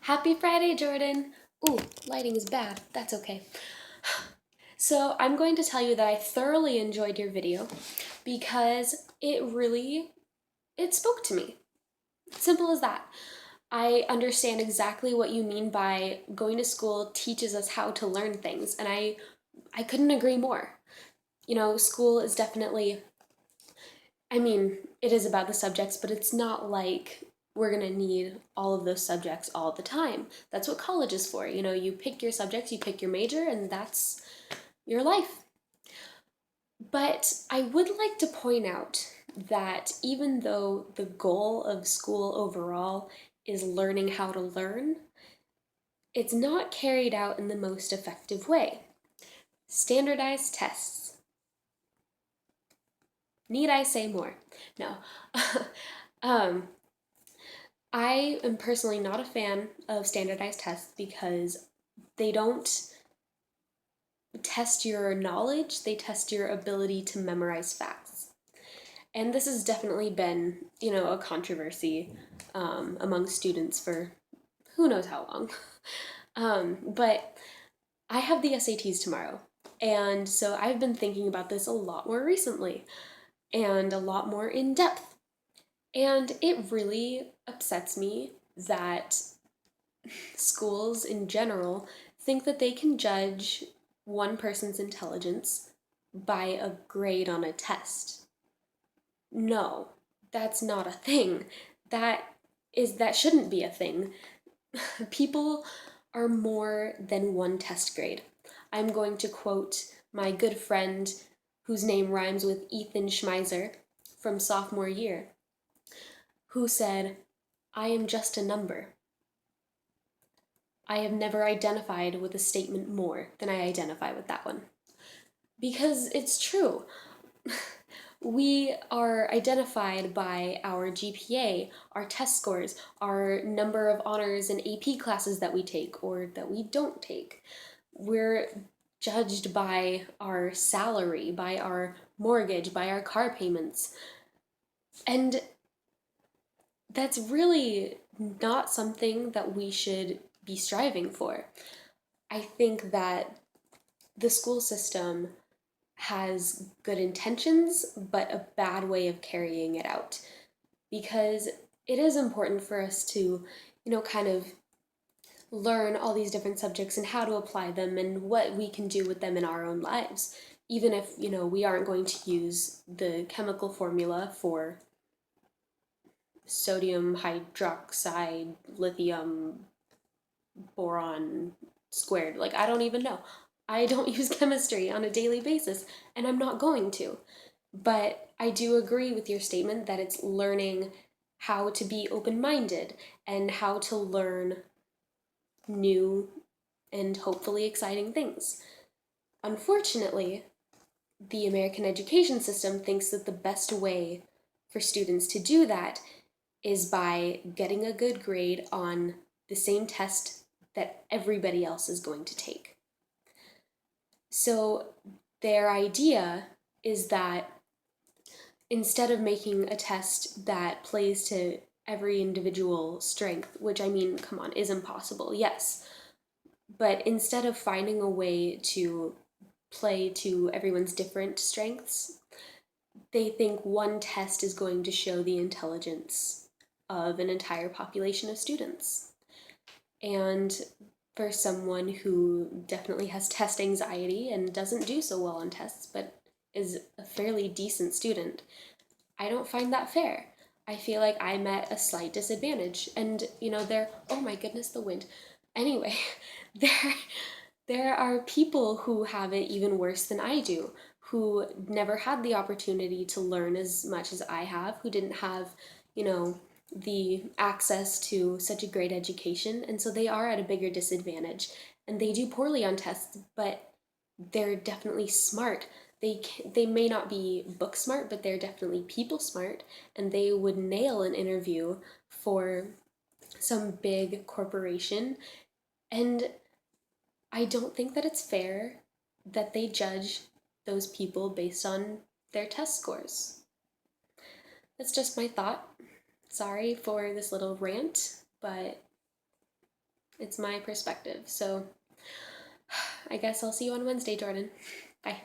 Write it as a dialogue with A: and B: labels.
A: Happy Friday, Jordan! Ooh, lighting is bad. That's okay. So I'm going to tell you that I thoroughly enjoyed your video because it spoke to me. Simple as that. I understand exactly what you mean by going to school teaches us how to learn things, and I couldn't agree more. School is definitely, it is about the subjects, but it's not like we're going to need all of those subjects all the time. That's what college is for. You pick your subjects, you pick your major, and that's your life. But I would like to point out that even though the goal of school overall is learning how to learn, it's not carried out in the most effective way. Standardized tests. Need I say more? No. um, I am personally not a fan of standardized tests because they don't test your knowledge, they test your ability to memorize facts. And this has definitely been, a controversy among students for who knows how long. But I have the SATs tomorrow, and so I've been thinking about this a lot more recently and a lot more in depth. And it really upsets me that schools in general think that they can judge one person's intelligence by a grade on a test. No, that's not a thing. That shouldn't be a thing. People are more than one test grade. I'm going to quote my good friend whose name rhymes with Ethan Schmeiser from sophomore year, who said, "I am just a number. I have never identified with a statement more than I identify with that one." Because it's true. We are identified by our GPA, our test scores, our number of honors and AP classes that we take or that we don't take. We're judged by our salary, by our mortgage, by our car payments. And that's really not something that we should be striving for. I think that the school system has good intentions, but a bad way of carrying it out. Because it is important for us to, kind of learn all these different subjects and how to apply them and what we can do with them in our own lives. Even if, we aren't going to use the chemical formula for sodium hydroxide lithium boron squared. Like, I don't even know. I don't use chemistry on a daily basis, and I'm not going to. But I do agree with your statement that it's learning how to be open minded and how to learn new and hopefully exciting things. Unfortunately, the American education system thinks that the best way for students to do that is by getting a good grade on the same test that everybody else is going to take. So their idea is that instead of making a test that plays to every individual strength, which come on, is impossible, yes, but instead of finding a way to play to everyone's different strengths, they think one test is going to show the intelligence of an entire population of students. And for someone who definitely has test anxiety and doesn't do so well on tests, but is a fairly decent student, I don't find that fair. I feel like I'm at a slight disadvantage. And, oh my goodness, the wind. Anyway, there, there are people who have it even worse than I do, who never had the opportunity to learn as much as I have, who didn't have, the access to such a great education, and so they are at a bigger disadvantage. And they do poorly on tests, but they're definitely smart. They may not be book smart, but they're definitely people smart, and they would nail an interview for some big corporation. And I don't think that it's fair that they judge those people based on their test scores. That's just my thought. Sorry for this little rant, but It's my perspective. So I guess I'll see you on Wednesday, Jordan. Bye.